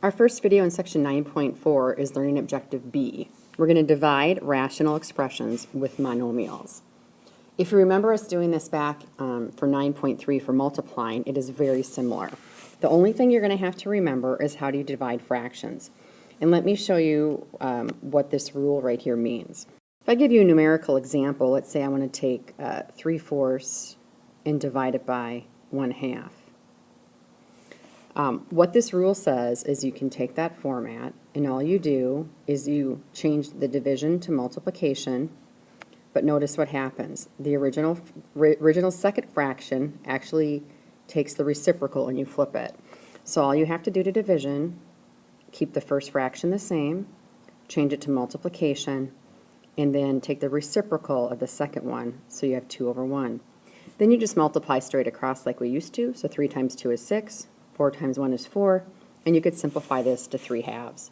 Our first video in section 9.4 is learning objective B. We're going to divide rational expressions with monomials. If you remember us doing this back for 9.3 for multiplying, it is very similar. The only thing you're going to have to remember is how do you divide fractions. And let me show you what this rule right here means. If I give you a numerical example, let's say I want to take 3/4 and divide it by 1/2. What this rule says is you can take that format and all you do is you change the division to multiplication, but notice what happens. The original second fraction actually takes the reciprocal and you flip it. So all you have to do to division, keep the first fraction the same, change it to multiplication, and then take the reciprocal of the second one, so you have 2/1. Then you just multiply straight across like we used to, so 3 times 2 is 6, 4 times 1 is 4, and you could simplify this to 3/2.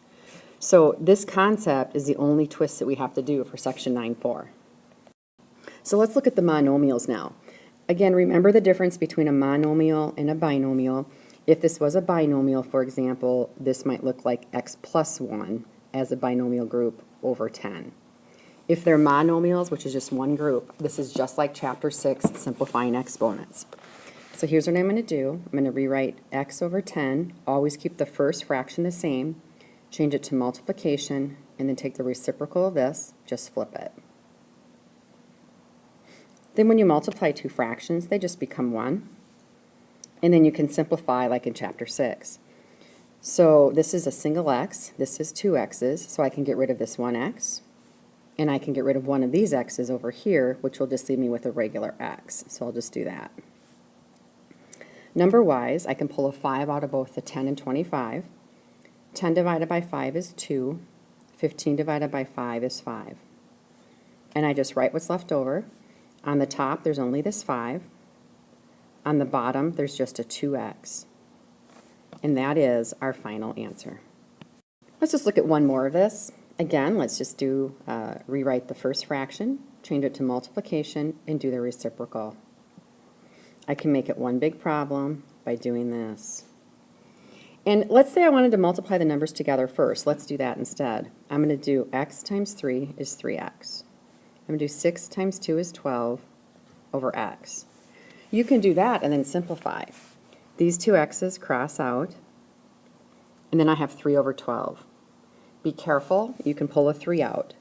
So this concept is the only twist that we have to do for section 9.4. So let's look at the monomials now. Again, remember the difference between a monomial and a binomial. If this was a binomial, for example, this might look like x plus 1 as a binomial group over 10. If they're monomials, which is just one group, this is just like chapter 6, simplifying exponents. So here's what I'm going to do. I'm going to rewrite x over 10, always keep the first fraction the same, change it to multiplication, and then take the reciprocal of this, just flip it. Then when you multiply two fractions, they just become 1. And then you can simplify like in chapter 6. So this is a single x, this is two x's, so I can get rid of this 1x. And I can get rid of one of these x's over here, which will just leave me with a regular x. So I'll just do that. Number-wise, I can pull a 5 out of both the 10 and 25. 10 divided by 5 is 2. 15 divided by 5 is 5. And I just write what's left over. On the top, there's only this 5. On the bottom, there's just a 2x. And that is our final answer. Let's just look at one more of this. Again, let's just do rewrite the first fraction, change it to multiplication, and do the reciprocal. I can make it one big problem by doing this. And let's say I wanted to multiply the numbers together first. Let's do that instead. I'm going to do x times 3 is 3x. I'm going to do 6 times 2 is 12 over x. You can do that and then simplify. These two x's cross out, and then I have 3 over 12. Be careful, you can pull a 3 out.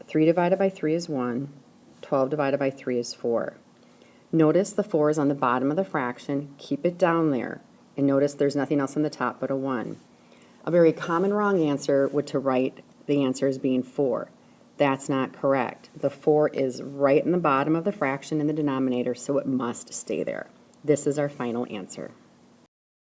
3 divided by 3 is 1. 12 divided by 3 is 4. Notice the 4 is on the bottom of the fraction. Keep it down there. And notice there's nothing else on the top but a 1. A very common wrong answer would to write the answer as being 4. That's not correct. The 4 is right in the bottom of the fraction in the denominator, so it must stay there. This is our final answer.